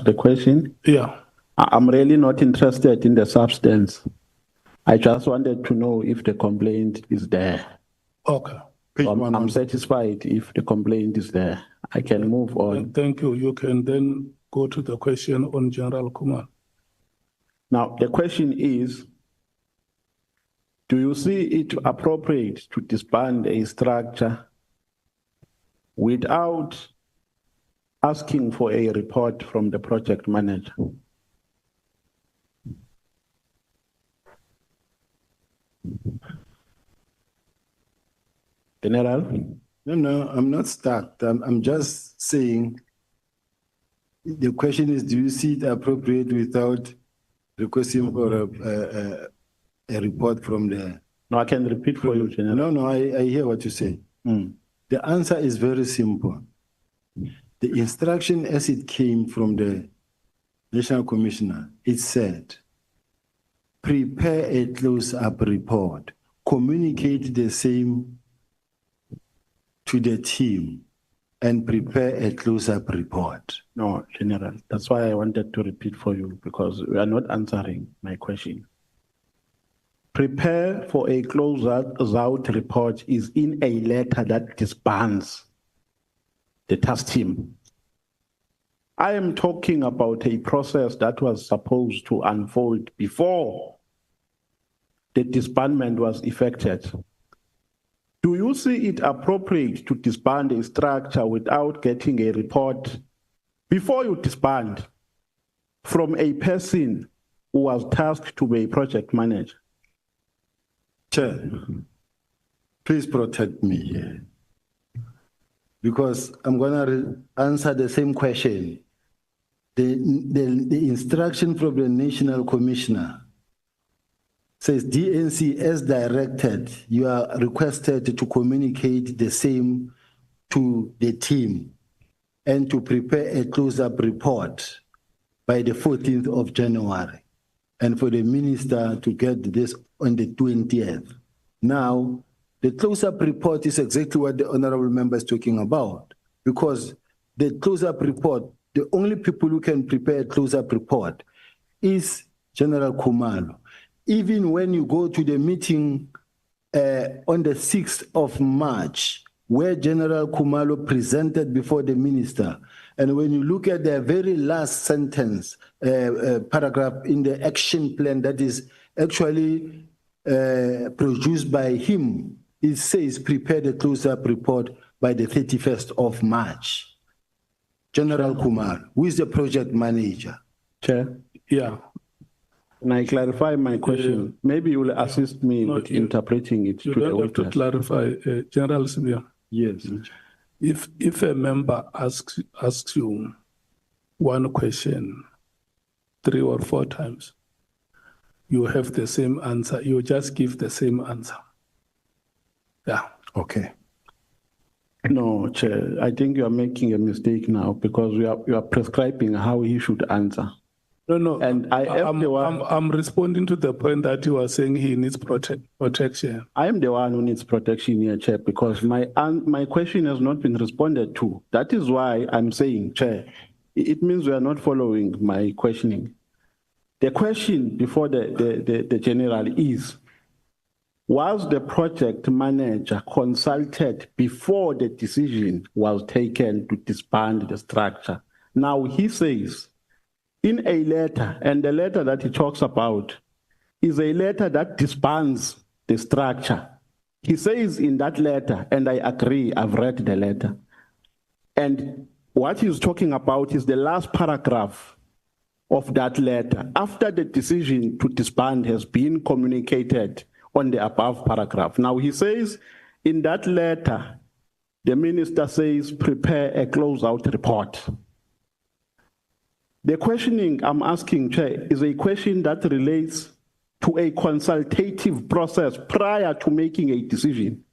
asked the question. Yeah. I'm really not interested in the substance. I just wanted to know if the complaint is there. Okay. I'm satisfied if the complaint is there. I can move on. Thank you. You can then go to the question on General Kumar. Now, the question is, do you see it appropriate to disband a structure without asking for a report from the project manager? General? No, I'm not stuck. I'm just saying, the question is, do you see it appropriate without requesting for a report from the... No, I can repeat for you, General. No, I hear what you say. The answer is very simple. The instruction as it came from the National Commissioner, it said, prepare a close-up report, communicate the same to the team, and prepare a close-up report. No, General, that's why I wanted to repeat for you, because we are not answering my question. Prepare for a close-out report is in a letter that disbands the task team. I am talking about a process that was supposed to unfold before the disbandment was effected. Do you see it appropriate to disband a structure without getting a report before you disband from a person who was tasked to be a project manager? Chair, please protect me here, because I'm going to answer the same question. The instruction from the National Commissioner says, DNC, as directed, you are requested to communicate the same to the team and to prepare a close-up report by the 14th of January, and for the minister to get this on the 20th. Now, the close-up report is exactly what the honorable member is talking about, because the close-up report, the only people who can prepare a close-up report is General Khumalo. Even when you go to the meeting on the 6th of March, where General Khumalo presented before the minister, and when you look at the very last sentence, paragraph in the action plan that is actually produced by him, it says prepare the close-up report by the 31st of March. General Kumar, who is the project manager? Chair? Yeah. Can I clarify my question? Maybe you will assist me with interpreting it. You don't have to clarify, General Sbiya. Yes. If a member asks you one question 3 or 4 times, you have the same answer. You just give the same answer. Yeah. Okay. No, Chair, I think you are making a mistake now, because you are prescribing how he should answer. No. And I'm responding to the point that you are saying he needs protection. I am the one who needs protection here, Chair, because my question has not been responded to. That is why I'm saying, Chair, it means we are not following my questioning. The question before the general is, was the project manager consulted before the decision was taken to disband the structure? Now he says, in a letter, and the letter that he talks about is a letter that disbands the structure. He says in that letter, and I agree, I've read the letter, and what he's talking about is the last paragraph of that letter, after the decision to disband has been communicated on the above paragraph. Now he says in that letter, the minister says, prepare a close-out report. The questioning I'm asking, Chair, is a question that relates to a consultative process prior to making a decision,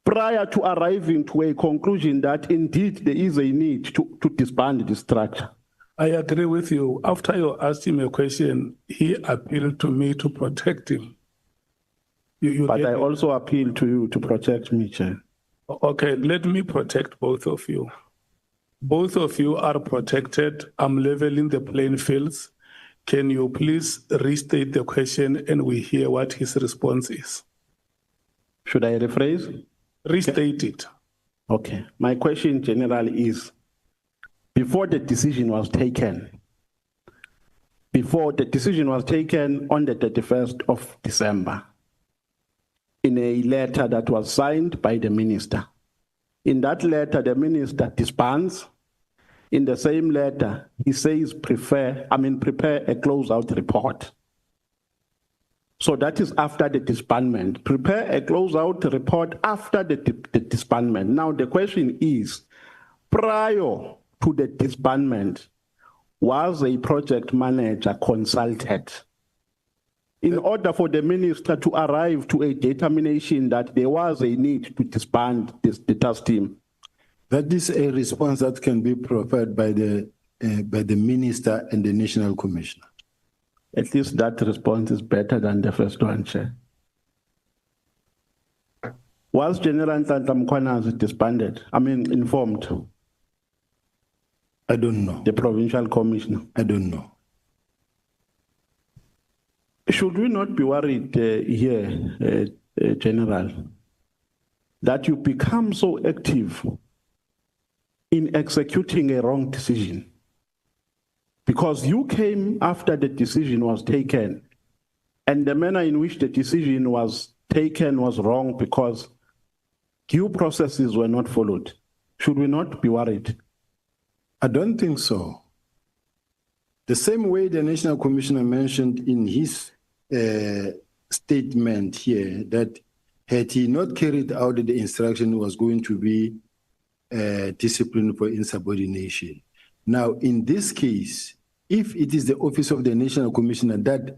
prior to arriving to a conclusion that indeed there is a need to disband the structure. I agree with you. After you asked him a question, he appealed to me to protect him. But I also appeal to you to protect me, Chair. Okay, let me protect both of you. Both of you are protected. I'm leveling the playing fields. Can you please restate the question and we hear what his response is? Should I rephrase? Restate it. Okay. My question, General, is before the decision was taken on the 31st of December, in a letter that was signed by the minister. In that letter, the minister disbands. In the same letter, he says, prepare a closeout report. So that is after the disbandment. Prepare a closeout report after the disbandment. Now the question is, prior to the disbandment, was a project manager consulted in order for the minister to arrive to a determination that there was a need to disband the task team? That is a response that can be provided by the minister and the national commissioner. At least that response is better than the first one, Chair. Was General Nhlanhla Mkhwanazi disbanded? Informed? I don't know. The provincial commissioner? I don't know. Should we not be worried here, General, that you become so active in executing a wrong decision? Because you came after the decision was taken, and the manner in which the decision was taken was wrong because due processes were not followed. Should we not be worried? I don't think so. The same way the National Commissioner mentioned in his statement here that had he not carried out the instruction, was going to be discipline for insubordination. Now, in this case, if it is the office of the National Commissioner that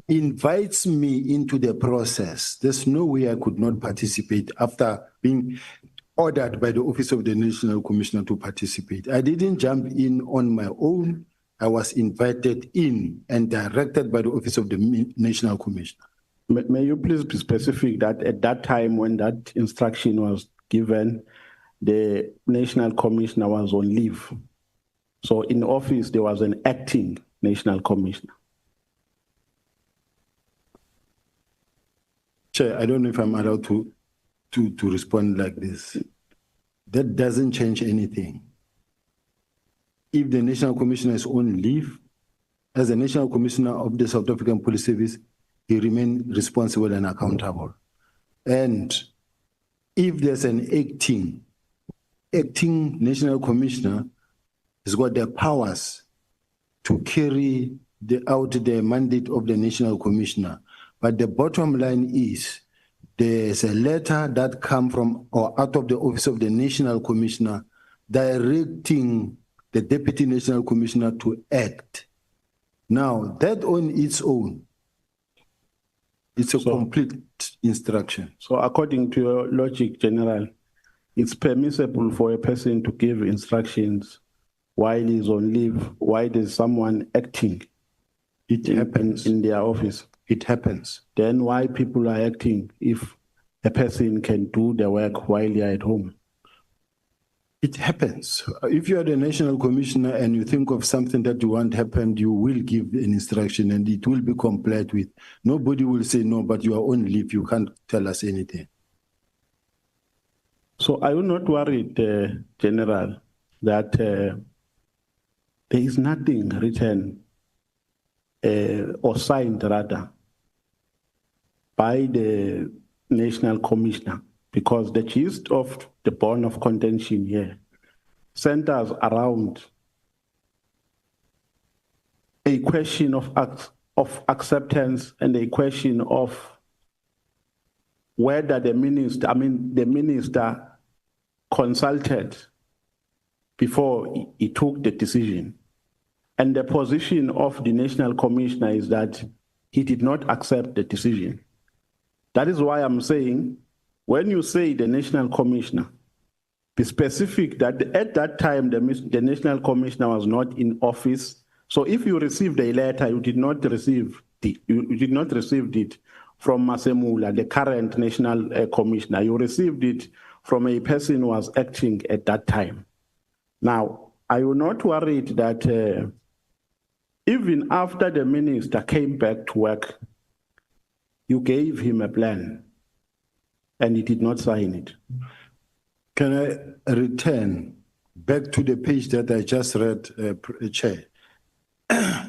invites me into the process, there's no way I could not participate after being ordered by the office of the National Commissioner to participate. I didn't jump in on my own. I was invited in and directed by the office of the National Commissioner. May you please be specific that at that time when that instruction was given, the National Commissioner was on leave. So in office, there was an acting National Commissioner. Chair, I don't know if I'm allowed to respond like this. That doesn't change anything. If the National Commissioner is on leave, as the National Commissioner of the South African Police Service, he remains responsible and accountable. And if there's an acting National Commissioner, has got the powers to carry out the mandate of the National Commissioner. But the bottom line is, there's a letter that comes from or out of the office of the National Commissioner directing the Deputy National Commissioner to act. Now, that on its own, it's a complete instruction. So according to your logic, General, it's permissible for a person to give instructions while he's on leave, while there's someone acting. It happens in their office. It happens. Then why people are acting if a person can do the work while you're at home? It happens. If you are the National Commissioner and you think of something that you want happen, you will give an instruction and it will be complied with. Nobody will say, no, but you are on leave, you can't tell us anything. So are you not worried, General, that there is nothing written or signed, rather, by the National Commissioner? Because the gist of the bone of contention here centers around a question of acceptance and a question of whether the minister consulted before he took the decision. And the position of the National Commissioner is that he did not accept the decision. That is why I'm saying, when you say the National Commissioner, be specific that at that time the National Commissioner was not in office. So if you received a letter, you did not receive it from Masemula, the current National Commissioner. You received it from a person who was acting at that time. Now, are you not worried that even after the minister came back to work, you gave him a plan and he did not sign it? Can I return back to the page that I just read, Chair,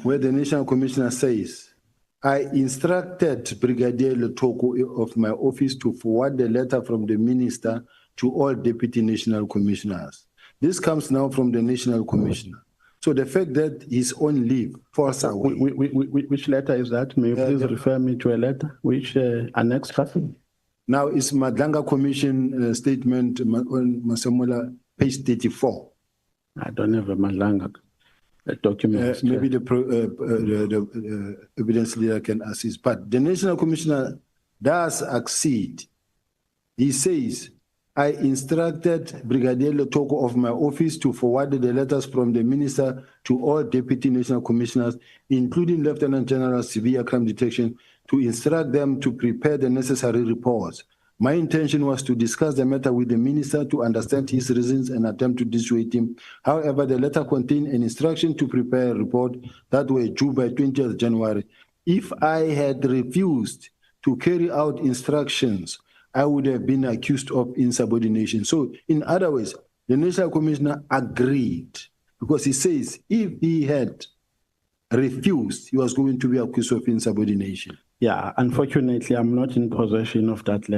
where the National Commissioner says, I instructed Brigadier Letoko of my office to forward the letter from the minister to all deputy national commissioners. This comes now from the National Commissioner. So the fact that he's on leave forced away. Which letter is that? May you please refer me to a letter? Which annex? Now it's Madlanga Commission statement on Masamula, page 34. I don't have a Madlanga document. Maybe the evidence leader can assist. But the National Commissioner does accede. He says, I instructed Brigadier Letoko of my office to forward the letters from the minister to all deputy national commissioners, including Lieutenant General Sbiya Crime Detection, to instruct them to prepare the necessary reports. My intention was to discuss the matter with the minister to understand his reasons and attempt to dissuade him. However, the letter contained an instruction to prepare a report that were due by 20th January. If I had refused to carry out instructions, I would have been accused of insubordination. So, in other words, the National Commissioner agreed, because he says if he had refused, he was going to be accused of insubordination. Yeah, unfortunately, I'm not in possession of that letter.